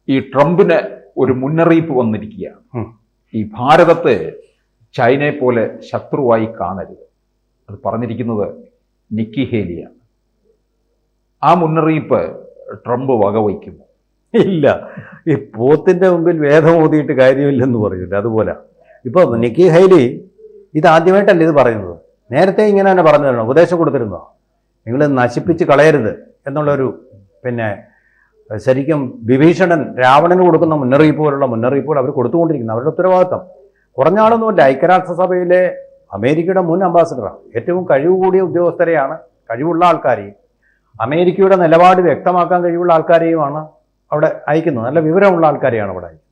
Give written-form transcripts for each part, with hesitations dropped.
ഈ ട്രംപിന് ഒരു മുന്നറിയിപ്പ് വന്നിരിക്കുകയാണ്. ഈ ഭാരതത്തെ ചൈനയെ പോലെ ശത്രുവായി കാണരുത്. അത് പറഞ്ഞിരിക്കുന്നത് നിക്കി ഹേലിയാണ്. ആ മുന്നറിയിപ്പ് ട്രംപ് വകവയ്ക്കുമോ? ഇല്ല. ഈ പോത്തിൻ്റെ മുമ്പിൽ വേദം ഓതിയിട്ട് കാര്യമില്ലെന്ന് പറയില്ല, അതുപോലെ. ഇപ്പോൾ നിക്കി ഹേലി ഇതാദ്യമായിട്ടല്ല ഇത് പറയുന്നത്. നേരത്തെ ഇങ്ങനെ തന്നെ പറഞ്ഞു തരണം, ഉപദേശം കൊടുത്തിരുന്നോ, നിങ്ങൾ നശിപ്പിച്ച് കളയരുത് എന്നുള്ളൊരു, പിന്നെ ശരിക്കും വിഭീഷണൻ രാവണന് കൊടുക്കുന്ന മുന്നറിയിപ്പ് പോലുള്ള മുന്നറിയിപ്പുകൾ അവർ കൊടുത്തുകൊണ്ടിരിക്കുന്നു. അവരുടെ ഉത്തരവാദിത്തം കുറഞ്ഞ ആളൊന്നുമില്ല. ഐക്യരാഷ്ട്രസഭയിലെ അമേരിക്കയുടെ മുൻ അംബാസഡറാണ്. ഏറ്റവും കഴിവ് കൂടിയ ഉദ്യോഗസ്ഥരെയാണ്, കഴിവുള്ള ആൾക്കാരെയും അമേരിക്കയുടെ നിലപാട് വ്യക്തമാക്കാൻ കഴിവുള്ള ആൾക്കാരെയുമാണ് അവിടെ അയക്കുന്നത്. നല്ല വിവരമുള്ള ആൾക്കാരെയാണ് അവിടെ അയക്കുന്നത്.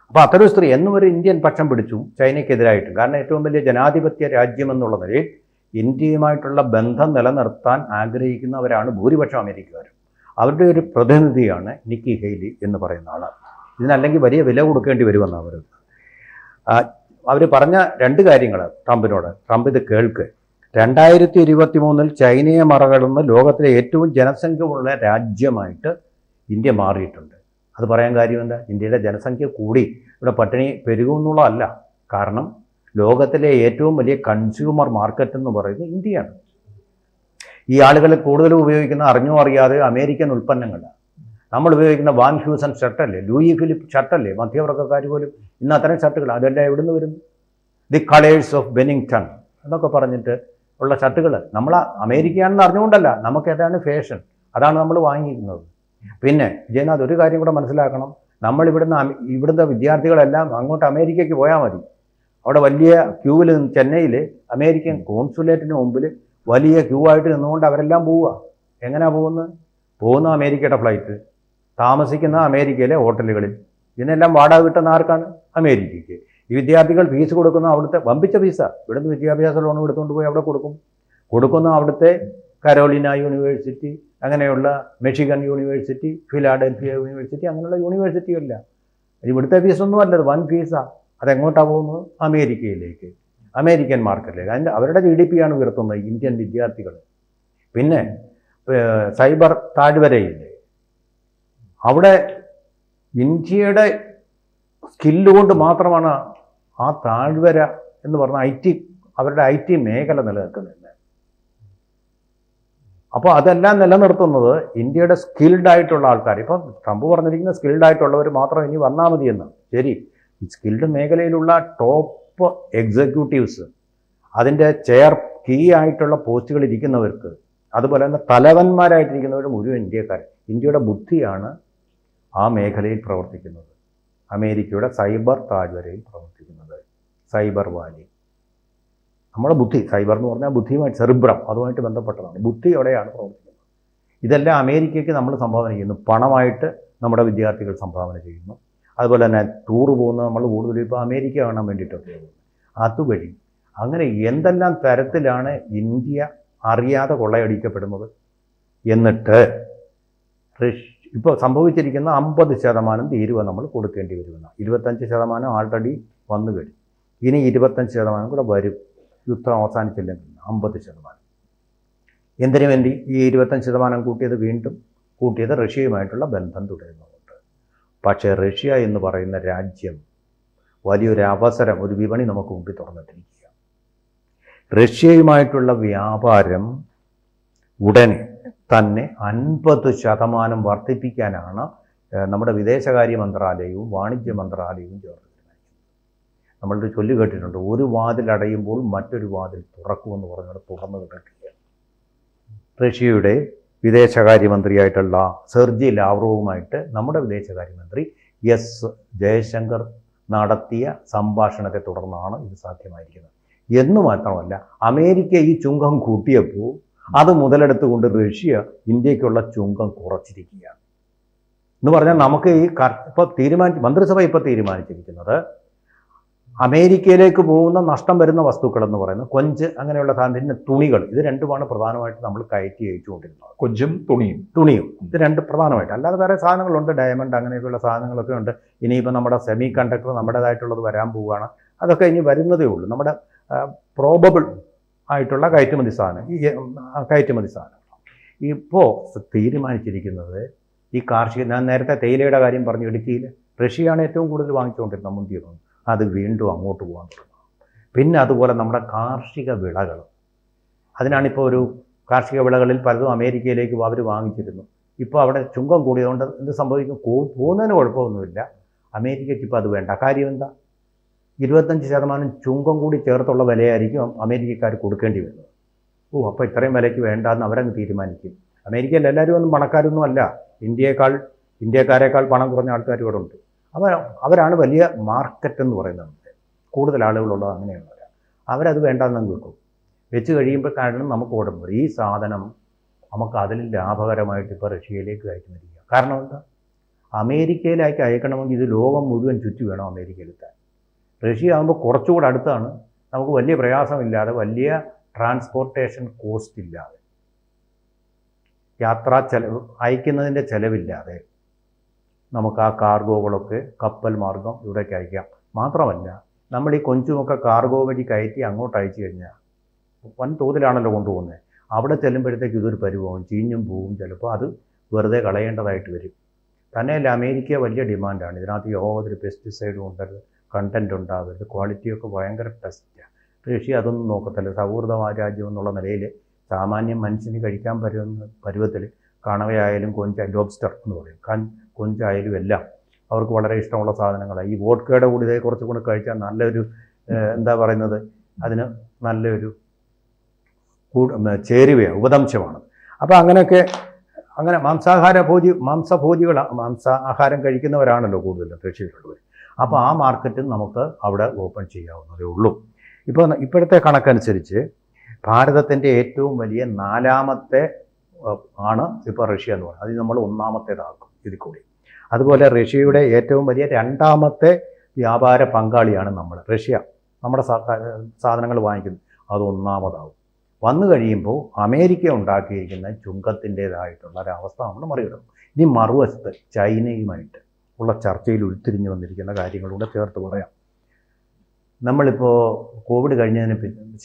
അപ്പോൾ അത്തരം സ്ത്രീ എന്നും ഒരു ഇന്ത്യൻ പക്ഷം പിടിച്ചു ചൈനയ്ക്കെതിരായിട്ടും. കാരണം ഏറ്റവും വലിയ ജനാധിപത്യ രാജ്യം എന്നുള്ള നിലയിൽ ഇന്ത്യയുമായിട്ടുള്ള ബന്ധം നിലനിർത്താൻ ആഗ്രഹിക്കുന്നവരാണ് ഭൂരിപക്ഷം അമേരിക്കക്കാരും. അവരുടെ ഒരു പ്രതിനിധിയാണ് നിക്കി ഹേലി എന്ന് പറയുന്ന ആൾ. ഇതിനല്ലെങ്കിൽ വലിയ വില കൊടുക്കേണ്ടി വരുമെന്ന് അവർ പറഞ്ഞ രണ്ട് കാര്യങ്ങൾ ട്രംപിനോട്. ട്രംപ് ഇത് കേൾക്ക്. 2023 ചൈനയെ മറികടന്ന് ലോകത്തിലെ ഏറ്റവും ജനസംഖ്യയുള്ള രാജ്യമായിട്ട് ഇന്ത്യ മാറിയിട്ടുണ്ട്. അത് പറയാൻ കാര്യം എന്താ? ഇന്ത്യയുടെ ജനസംഖ്യ കൂടി ഇവിടെ പട്ടിണി പെരുകുമെന്നുള്ളതല്ല. കാരണം ലോകത്തിലെ ഏറ്റവും വലിയ കൺസ്യൂമർ മാർക്കറ്റ് എന്ന് പറയുന്നത് ഇന്ത്യയാണ്. ഈ ആളുകൾ കൂടുതലും ഉപയോഗിക്കുന്ന അറിഞ്ഞോ അറിയാതെ അമേരിക്കൻ ഉൽപ്പന്നങ്ങളാണ്. നമ്മൾ ഉപയോഗിക്കുന്ന വാൻ ഹ്യൂസൻ ഷർട്ടല്ലേ, ലൂയി ഫിലിപ്പ് ഷർട്ടല്ലേ, മധ്യവർഗ്ഗക്കാർ പോലും ഇന്ന് അത്തരം ഷർട്ടുകൾ. അതെല്ലാം എവിടെ നിന്ന് വരുന്നു? ദി കളേഴ്സ് ഓഫ് ബെന്നിങ്ടൺ എന്നൊക്കെ പറഞ്ഞിട്ട് ഉള്ള ഷർട്ടുകൾ നമ്മൾ അമേരിക്കയാണെന്ന് അറിഞ്ഞുകൊണ്ടല്ല, നമുക്ക് ഏതാണ് ഫാഷൻ, അതാണ് നമ്മൾ വാങ്ങിയിരിക്കുന്നത്. പിന്നെ വിജയനാഥ്, ഒരു കാര്യം കൂടെ മനസ്സിലാക്കണം. നമ്മൾ ഇവിടുത്തെ വിദ്യാർത്ഥികളെല്ലാം അങ്ങോട്ട് അമേരിക്കയ്ക്ക് പോയാൽ മതി. അവിടെ വലിയ ക്യൂവിൽ ചെന്നൈയിൽ അമേരിക്കൻ കോൺസുലേറ്റിന് മുമ്പിൽ വലിയ ക്യൂ ആയിട്ട് നിന്നുകൊണ്ട് അവരെല്ലാം പോവുക. എങ്ങനെയാണ് പോകുന്ന അമേരിക്കയുടെ ഫ്ലൈറ്റ്, താമസിക്കുന്ന അമേരിക്കയിലെ ഹോട്ടലുകളിൽ. ഇതിനെല്ലാം വാടക കിട്ടുന്ന ആർക്കാണ്? അമേരിക്കയ്ക്ക്. ഈ വിദ്യാർത്ഥികൾ ഫീസ് കൊടുക്കുന്ന അവിടുത്തെ വമ്പിച്ച ഫീസ. ഇവിടുന്ന് വിദ്യാഭ്യാസ ലോൺ എടുത്തുകൊണ്ട് പോയി അവിടെ കൊടുക്കുന്ന അവിടുത്തെ കരോലിന യൂണിവേഴ്സിറ്റി, അങ്ങനെയുള്ള മിഷിഗൺ യൂണിവേഴ്സിറ്റി, ഫിലാഡൽഫിയ യൂണിവേഴ്സിറ്റി, അങ്ങനെയുള്ള യൂണിവേഴ്സിറ്റിയല്ല. ഇവിടുത്തെ ഫീസൊന്നും അല്ലത്, വൻ ഫീസാണ്. അതെങ്ങോട്ടാണ് പോകുന്നത്? അമേരിക്കയിലേക്ക്, അമേരിക്കൻ മാർക്കറ്റിലേക്ക്. അതിൻ്റെ അവരുടെ GDP ആണ് ഉയർത്തുന്നത് ഇന്ത്യൻ വിദ്യാർത്ഥികൾ. പിന്നെ സൈബർ താഴ്വരയില്ലേ, അവിടെ ഇന്ത്യയുടെ സ്കില്ല് കൊണ്ട് മാത്രമാണ് ആ താഴ്വര എന്ന് പറഞ്ഞ അവരുടെ IT മേഖല നിലനിൽക്കുന്നില്ല. അപ്പോൾ അതെല്ലാം നിലനിർത്തുന്നത് ഇന്ത്യയുടെ സ്കിൽഡ് ആയിട്ടുള്ള ആൾക്കാർ. ഇപ്പം ട്രംപ് പറഞ്ഞിരിക്കുന്ന സ്കിൽഡ് ആയിട്ടുള്ളവർ മാത്രം ഇനി വന്നാൽ മതിയെന്ന്. ശരി, ഈ സ്കിൽഡ് മേഖലയിലുള്ള ടോപ്പ് എക്സിക്യൂട്ടീവ്സ്, അതിൻ്റെ കീ ആയിട്ടുള്ള പോസ്റ്റുകളിൽ ഇരിക്കുന്നവർക്ക്, അതുപോലെ തന്നെ തലവന്മാരായിട്ടിരിക്കുന്നവർ മുഴുവൻ ഇന്ത്യക്കാർ. ഇന്ത്യയുടെ ബുദ്ധിയാണ് ആ മേഖലയിൽ പ്രവർത്തിക്കുന്നത്. അമേരിക്കയുടെ സൈബർ താഴ്വരയിൽ പ്രവർത്തിക്കുന്നത്, സൈബർ വാലി. നമ്മുടെ ബുദ്ധി, സൈബർ എന്ന് പറഞ്ഞാൽ ബുദ്ധിയുമായിട്ട്, സെറിബ്രം, അതുമായിട്ട് ബന്ധപ്പെട്ടതാണ്. ബുദ്ധി എവിടെയാണ് പ്രവർത്തിക്കുന്നത്? ഇതെല്ലാം അമേരിക്കയ്ക്ക് നമ്മൾ സംഭാവന ചെയ്യുന്നു. പണമായിട്ട് നമ്മുടെ വിദ്യാർത്ഥികൾ സംഭാവന ചെയ്യുന്നു. അതുപോലെ തന്നെ ടൂർ പോകുന്ന നമ്മൾ കൂടുതലും ഇപ്പോൾ അമേരിക്ക കാണാൻ വേണ്ടിയിട്ടൊക്കെ പോകുന്നത്. അതുവഴി അങ്ങനെ എന്തെല്ലാം തരത്തിലാണ് ഇന്ത്യ അറിയാതെ കൊള്ളയടിക്കപ്പെടുന്നത്. എന്നിട്ട് ഇപ്പോൾ സംഭവിച്ചിരിക്കുന്ന 50% തീരുവ നമ്മൾ കൊടുക്കേണ്ടി വരുമെന്ന്. 25% ആൾറെഡി വന്നു കഴിഞ്ഞു. ഇനി 25% കൂടെ വരും, യുദ്ധം അവസാനിച്ചില്ലെങ്കിൽ 50%. എന്തിനു വേണ്ടി ഈ 25% കൂട്ടിയത് റഷ്യയുമായിട്ടുള്ള ബന്ധം തുടരുന്നുണ്ട്. പക്ഷേ റഷ്യ എന്ന് പറയുന്ന രാജ്യം വലിയൊരു അവസരം, ഒരു വിപണി നമുക്ക് മുമ്പിൽ തുറന്നിട്ടിരിക്കുക. റഷ്യയുമായിട്ടുള്ള വ്യാപാരം ഉടനെ തന്നെ 50% വർദ്ധിപ്പിക്കാനാണ് നമ്മുടെ വിദേശകാര്യ മന്ത്രാലയവും വാണിജ്യ മന്ത്രാലയവും ചേർന്ന് തീരുമാനിക്കുന്നത്. നമ്മളൊരു ചൊല്ല് കേട്ടിട്ടുണ്ട്, ഒരു വാതിൽ അടയുമ്പോൾ മറ്റൊരു വാതിൽ തുറക്കുമെന്ന് പറഞ്ഞാൽ തുറന്നു കിടക്കുകയാണ്. റഷ്യയുടെ വിദേശകാര്യമന്ത്രിയായിട്ടുള്ള സെർജി ലാവ്റോവുമായിട്ട് നമ്മുടെ വിദേശകാര്യമന്ത്രി S ജയശങ്കർ നടത്തിയ സംഭാഷണത്തെ തുടർന്നാണ് ഇത് സാധ്യമായിരിക്കുന്നത്. എന്ന് മാത്രമല്ല, അമേരിക്ക ഈ ചുങ്കം കൂട്ടിയപ്പോൾ അത് മുതലെടുത്തുകൊണ്ട് റഷ്യ ഇന്ത്യക്കുള്ള ചുങ്കം കുറച്ചിരിക്കുകയാണ്. എന്ന് പറഞ്ഞാൽ നമുക്ക് മന്ത്രിസഭ ഇപ്പോൾ തീരുമാനിച്ചിരിക്കുന്നത് അമേരിക്കയിലേക്ക് പോകുന്ന നഷ്ടം വരുന്ന വസ്തുക്കളെന്ന് പറയുന്നത് കൊഞ്ച്, അങ്ങനെയുള്ള സാധനത്തിന് തുണികൾ, ഇത് രണ്ടുമാണ് പ്രധാനമായിട്ട് നമ്മൾ കയറ്റി അയച്ചുകൊണ്ടിരുന്നത്. കൊഞ്ചും തുണിയും ഇത് രണ്ട് പ്രധാനമായിട്ട്. അല്ലാതെ വേറെ സാധനങ്ങളുണ്ട്, ഡയമണ്ട് അങ്ങനെയൊക്കെയുള്ള സാധനങ്ങളൊക്കെ ഉണ്ട്. ഇനിയിപ്പോൾ നമ്മുടെ സെമി കണ്ടക്ടർ നമ്മുടേതായിട്ടുള്ളത് വരാൻ പോവുകയാണ്. അതൊക്കെ ഇനി വരുന്നതേ ഉള്ളൂ. നമ്മുടെ പ്രോബബിൾ ആയിട്ടുള്ള കയറ്റുമതി സാധനം. ഇപ്പോൾ തീരുമാനിച്ചിരിക്കുന്നത് ഈ കാർഷിക, ഞാൻ നേരത്തെ തേയിലയുടെ കാര്യം പറഞ്ഞു, ഇടുക്കിയിൽ റഷ്യയാണ് ഏറ്റവും കൂടുതൽ വാങ്ങിച്ചുകൊണ്ടിരുന്നത് മുന്തിയൊന്നും, അത് വീണ്ടും അങ്ങോട്ട് പോകാൻ തുടങ്ങും. പിന്നെ അതുപോലെ നമ്മുടെ കാർഷിക വിളകൾ, അതിനാണിപ്പോൾ ഒരു കാർഷിക വിളകളിൽ പലതും അമേരിക്കയിലേക്ക് അവർ വാങ്ങിച്ചിരുന്നു. ഇപ്പോൾ അവിടെ ചുങ്കം കൂടിയതുകൊണ്ട് എന്ത് സംഭവിക്കും? പോകുന്നതിന് കുഴപ്പമൊന്നുമില്ല, അമേരിക്കയ്ക്ക് ഇപ്പോൾ അത് വേണ്ട. കാര്യം എന്താ? 25% ചുങ്കം കൂടി ചേർത്തുള്ള വിലയായിരിക്കും അമേരിക്കക്കാർ കൊടുക്കേണ്ടി വരുന്നത്. അപ്പോൾ ഇത്രയും വിലയ്ക്ക് വേണ്ടാന്ന് അവരങ്ങ് തീരുമാനിക്കും. അമേരിക്കയിൽ എല്ലാവരും ഒന്നും പണക്കാരൊന്നും അല്ല, ഇന്ത്യക്കാരേക്കാൾ പണം കുറഞ്ഞ ആൾക്കാർ ഇവിടെ ഉണ്ട്. അവരാണ് വലിയ മാർക്കറ്റ് എന്ന് പറയുന്നത്. കൂടുതൽ ആളുകളുള്ളത് അങ്ങനെയുള്ളവരാണ്. അവരത് വേണ്ടാന്നും കിട്ടും. വെച്ച് കഴിയുമ്പോൾ കാരണം നമുക്ക് ഓടുമ്പോൾ ഈ സാധനം നമുക്ക് അതിൽ ലാഭകരമായിട്ട് ഇപ്പോൾ റഷ്യയിലേക്ക് അയക്കുന്നില്ല. കാരണം എന്താ? അമേരിക്കയിലേക്ക് അയക്കണമെങ്കിൽ ഇത് ലോകം മുഴുവൻ ചുറ്റി വേണം അമേരിക്കയിലെത്താൻ. റഷ്യ ആകുമ്പോൾ കുറച്ചുകൂടെ അടുത്താണ്, നമുക്ക് വലിയ പ്രയാസമില്ലാതെ, വലിയ ട്രാൻസ്പോർട്ടേഷൻ കോസ്റ്റ് ഇല്ലാതെ, യാത്രാ ചെലവ്, അയക്കുന്നതിൻ്റെ ചിലവില്ലാതെ നമുക്ക് ആ കാർഗോകളൊക്കെ കപ്പൽ മാർഗം ഇവിടേക്ക് അയക്കാം. മാത്രമല്ല നമ്മൾ ഈ കൊഞ്ചുമൊക്കെ കാർഗോ വഴി കയറ്റി അങ്ങോട്ട് അയച്ചു കഴിഞ്ഞാൽ വൻതോതിലാണല്ലോ കൊണ്ടുപോകുന്നത്. അവിടെ ചെല്ലുമ്പോഴത്തേക്ക് ഇതൊരു പരിവാവും, ചീഞ്ഞും പോവും, ചിലപ്പോൾ അത് വെറുതെ കളയേണ്ടതായിട്ട് വരും. തന്നെയല്ല അമേരിക്ക വലിയ ഡിമാൻഡാണ്. ഇതിനകത്ത് യാതൊരു പെസ്റ്റിസൈഡും ഉണ്ടാകരുത്, കണ്ടൻറ് ഉണ്ടാകരുത്, ക്വാളിറ്റിയൊക്കെ ഭയങ്കര ടെസ്റ്റാണ്. റഷ്യ അതൊന്നും നോക്കത്തില്ല. സൗഹൃദമായ രാജ്യം എന്നുള്ള നിലയിൽ സാമാന്യം മനുഷ്യന് കഴിക്കാൻ പറ്റുന്ന പരുവത്തിൽ കണവയായാലും ലോബ്സ്റ്റർ എന്ന് പറയും, കൊഞ്ചായാലും എല്ലാം അവർക്ക് വളരെ ഇഷ്ടമുള്ള സാധനങ്ങളാണ്. ഈ വോഡ്കയുടെ കൂടി ഇതേ കുറച്ചും കൂടെ കഴിച്ചാൽ നല്ലൊരു എന്താ പറയുന്നത്, അതിന് നല്ലൊരു ചേരുവയാണ്, ഉപദംശമാണ്. അപ്പോൾ അങ്ങനെയൊക്കെ അങ്ങനെ മാംസാഹാരം കഴിക്കുന്നവരാണല്ലോ കൂടുതലും റഷ്യയിലുള്ളവർ. അപ്പോൾ ആ മാർക്കറ്റും നമുക്ക് അവിടെ ഓപ്പൺ ചെയ്യാവുന്നതേ ഉള്ളൂ. ഇപ്പോഴത്തെ കണക്കനുസരിച്ച് ഭാരതത്തിൻ്റെ ഏറ്റവും വലിയ 4ാമത്തെ ആണ് ഇപ്പോൾ റഷ്യ എന്ന് പറയുന്നത്. അത് നമ്മൾ 1ാമത്തേതാക്കും ഇതിൽ കൂടി. അതുപോലെ റഷ്യയുടെ ഏറ്റവും വലിയ 2ാമത്തെ വ്യാപാര പങ്കാളിയാണ് നമ്മൾ. റഷ്യ നമ്മുടെ സാധനങ്ങൾ വാങ്ങിക്കുന്നത്, അത് 1ാമതാവും. വന്നു കഴിയുമ്പോൾ അമേരിക്ക ഉണ്ടാക്കിയിരിക്കുന്ന ചുങ്കത്തിൻ്റേതായിട്ടുള്ള ഒരവസ്ഥ നമ്മൾ മറികടക്കും. ഇനി മറുവശത്ത് ചൈനയുമായിട്ട് ഉള്ള ചർച്ചയിൽ ഉരുത്തിരിഞ്ഞു വന്നിരിക്കുന്ന കാര്യങ്ങളൂടെ ചേർത്ത് പറയാം. നമ്മളിപ്പോൾ കോവിഡ് കഴിഞ്ഞതിന്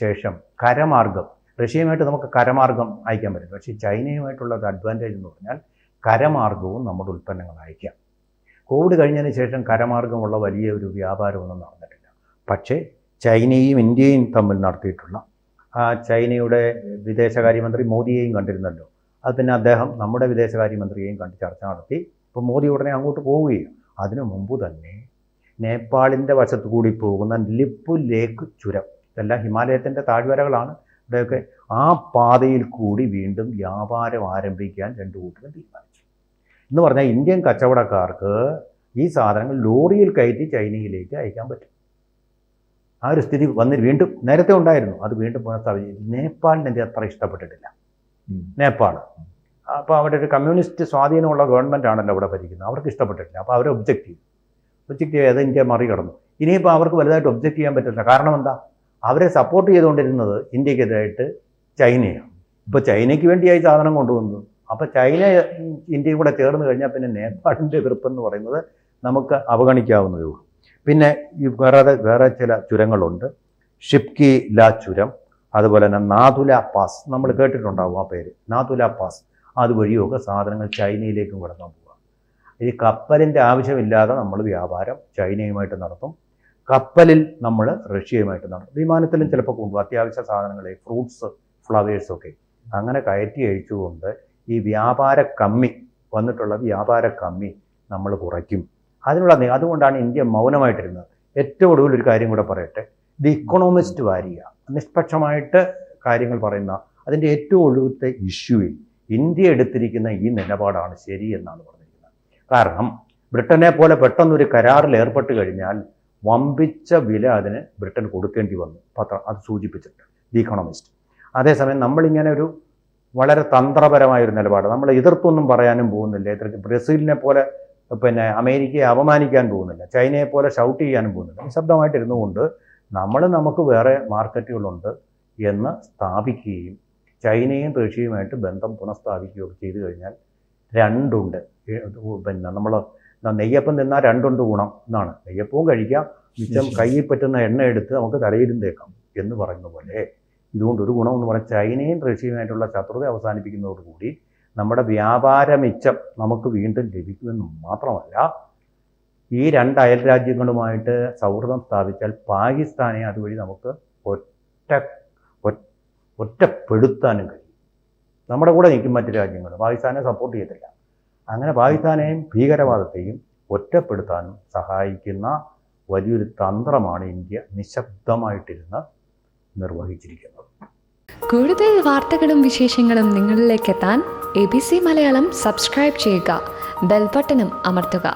ശേഷം കരമാർഗം, റഷ്യയുമായിട്ട് നമുക്ക് കരമാർഗം അയക്കാൻ പറ്റും. പക്ഷേ ചൈനയുമായിട്ടുള്ള ഒരു അഡ്വാൻറ്റേജ് എന്ന് പറഞ്ഞാൽ കരമാർഗവും നമ്മുടെ ഉൽപ്പന്നങ്ങൾ അയക്കാം. കോവിഡ് കഴിഞ്ഞതിന് ശേഷം കരമാർഗമുള്ള വലിയ ഒരു വ്യാപാരമൊന്നും നടന്നിട്ടില്ല. പക്ഷേ ചൈനയും ഇന്ത്യയും തമ്മിൽ നടത്തിയിട്ടുള്ള ചൈനയുടെ വിദേശകാര്യമന്ത്രി മോദിയെയും കണ്ടിരുന്നല്ലോ. അത് പിന്നെ അദ്ദേഹം നമ്മുടെ വിദേശകാര്യമന്ത്രിയെയും കണ്ട് ചർച്ച നടത്തി. ഇപ്പോൾ മോദി ഉടനെ അങ്ങോട്ട് പോവുകയാണ്. അതിനു മുമ്പ് തന്നെ നേപ്പാളിൻ്റെ വശത്തു കൂടി പോകുന്ന ലിപ്പു ലേക്ക് ചുരം, ഇതെല്ലാം ഹിമാലയത്തിൻ്റെ താഴ്വരകളാണ് ഇവിടെയൊക്കെ, ആ പാതയിൽ കൂടി വീണ്ടും വ്യാപാരം ആരംഭിക്കാൻ രണ്ടു കൂട്ടരും തീരുമാനിച്ചു. എന്ന് പറഞ്ഞാൽ ഇന്ത്യൻ കച്ചവടക്കാർക്ക് ഈ സാധനങ്ങൾ ലോറിയിൽ കയറ്റി ചൈനയിലേക്ക് അയക്കാൻ പറ്റും. ആ ഒരു സ്ഥിതി വീണ്ടും നേരത്തെ ഉണ്ടായിരുന്നു, അത് വീണ്ടും പുനഃസ്ഥാപിച്ചു. നേപ്പാളിന് എനിക്ക് അത്ര ഇഷ്ടപ്പെട്ടിട്ടില്ല. നേപ്പാൾ അപ്പോൾ അവിടെ ഒരു കമ്മ്യൂണിസ്റ്റ് സ്വാധീനമുള്ള ഗവൺമെൻറ് ആണല്ലോ അവിടെ ഭരിക്കുന്നത്, അവർക്ക് ഇഷ്ടപ്പെട്ടിട്ടില്ല. അപ്പോൾ അവർ ഒബ്ജക്റ്റ് ചെയ്ത് ഇന്ത്യ മറികടന്നു. ഇനിയിപ്പോൾ അവർക്ക് വലുതായിട്ട് ഒബ്ജക്റ്റ് ചെയ്യാൻ പറ്റില്ല. കാരണം എന്താ? അവരെ സപ്പോർട്ട് ചെയ്തുകൊണ്ടിരുന്നത് ഇന്ത്യക്കെതിരായിട്ട് ചൈനയാണ്. ഇപ്പോൾ ചൈനയ്ക്ക് വേണ്ടിയായി സാധനം കൊണ്ടുവന്നു. അപ്പോൾ ചൈന ഇന്ത്യയും കൂടെ ചേർന്ന് കഴിഞ്ഞാൽ പിന്നെ നേപ്പാളിൻ്റെ എതിർപ്പെന്ന് പറയുന്നത് നമുക്ക് അവഗണിക്കാവുന്നതേ ഉള്ളൂ. പിന്നെ ഈ വേറെ ചില ചുരങ്ങളുണ്ട്. ഷിപ്കി ലാ ചുരം, അതുപോലെ തന്നെ നാഥുല പാസ്, നമ്മൾ കേട്ടിട്ടുണ്ടാവും ആ പേര്, നാഥുല പാസ്. അതുവഴിയൊക്കെ സാധനങ്ങൾ ചൈനയിലേക്കും കടക്കാൻ പോവുക. ഈ കപ്പലിൻ്റെ ആവശ്യമില്ലാതെ നമ്മൾ വ്യാപാരം ചൈനയുമായിട്ട് നടത്തും, കപ്പലിൽ നമ്മൾ റഷ്യയുമായിട്ട് നടത്തും, വിമാനത്തിലും ചിലപ്പോൾ കൊണ്ടുപോകും അത്യാവശ്യ സാധനങ്ങളെ, ഫ്രൂട്ട്സ്, ഫ്ലവേഴ്സൊക്കെ. അങ്ങനെ കയറ്റി അയച്ചുകൊണ്ട് ഈ വന്നിട്ടുള്ള വ്യാപാര കമ്മി നമ്മൾ കുറയ്ക്കും. അതുകൊണ്ടാണ് ഇന്ത്യ മൗനമായിട്ടിരുന്നത്. ഏറ്റവും ഒടുവിൽ ഒരു കാര്യം കൂടെ പറയട്ടെ. ദി ഇക്കണോമിസ്റ്റ് വാരിക, നിഷ്പക്ഷമായിട്ട് കാര്യങ്ങൾ പറയുന്ന അതിൻ്റെ ഏറ്റവും ഒടുവിലത്തെ ഇഷ്യൂവിൽ ഇന്ത്യ എടുത്തിരിക്കുന്ന ഈ നിലപാടാണ് ശരി എന്നാണ് പറഞ്ഞിരിക്കുന്നത്. കാരണം ബ്രിട്ടനെ പോലെ പെട്ടെന്നൊരു കരാറിൽ ഏർപ്പെട്ട് കഴിഞ്ഞാൽ വമ്പിച്ച വില അതിന് ബ്രിട്ടൻ കൊടുക്കേണ്ടി വന്നു, പത്രം അത് സൂചിപ്പിച്ചിട്ടുണ്ട് ദി ഇക്കണോമിസ്റ്റ്. അതേസമയം നമ്മളിങ്ങനെ ഒരു വളരെ തന്ത്രപരമായൊരു നിലപാട്, നമ്മൾ എതിർത്തൊന്നും പറയാനും പോകുന്നില്ല. ബ്രസീലിനെ പോലെ പിന്നെ അമേരിക്കയെ അപമാനിക്കാൻ പോകുന്നില്ല, ചൈനയെ പോലെ ഷൗട്ട് ചെയ്യാനും പോകുന്നില്ല. നിശബ്ദമായിട്ടിരുന്നുകൊണ്ട് നമുക്ക് വേറെ മാർക്കറ്റുകളുണ്ട് എന്ന് സ്ഥാപിക്കുകയും ചൈനയും റഷ്യയുമായിട്ട് ബന്ധം പുനഃസ്ഥാപിക്കുകയൊക്കെ ചെയ്തു കഴിഞ്ഞാൽ രണ്ടുണ്ട്. പിന്നെ നമ്മൾ നെയ്യപ്പം തിന്നാൽ രണ്ടുണ്ട് ഗുണം എന്നാണ്. നെയ്യപ്പവും കഴിക്കാം, മിച്ചം കയ്യിൽ പറ്റുന്ന എണ്ണ എടുത്ത് നമുക്ക് തലയിലും തേക്കാം എന്ന് പറയുന്ന പോലെ ഇതുകൊണ്ട് ഒരു ഗുണമെന്ന് പറഞ്ഞാൽ ചൈനയും റഷ്യയുമായിട്ടുള്ള ശത്രുത അവസാനിപ്പിക്കുന്നതോടുകൂടി നമ്മുടെ വ്യാപാര മിച്ചം നമുക്ക് വീണ്ടും ലഭിക്കുമെന്ന് മാത്രമല്ല, ഈ 2 അയൽ രാജ്യങ്ങളുമായിട്ട് സൗഹൃദം സ്ഥാപിച്ചാൽ പാകിസ്ഥാനെ അതുവഴി നമുക്ക് ഒറ്റപ്പെടുത്താനും കഴിയും. നമ്മുടെ കൂടെ നിൽക്കും മറ്റു രാജ്യങ്ങൾ, പാകിസ്ഥാനെ സപ്പോർട്ട് ചെയ്തില്ല. അങ്ങനെ പാകിസ്ഥാനെയും ഭീകരവാദത്തെയും ഒറ്റപ്പെടുത്താനും സഹായിക്കുന്ന വലിയൊരു തന്ത്രമാണ് ഇന്ത്യ നിശബ്ദമായിട്ടിരുന്ന് നിർവഹിച്ചിരിക്കുന്നത്. കൂടുതൽ വാർത്തകളും വിശേഷങ്ങളും നിങ്ങളിലേക്ക് എത്താൻ ABC മലയാളം സബ്സ്ക്രൈബ് ചെയ്യുക, ബെൽ ബട്ടണും അമർത്തുക.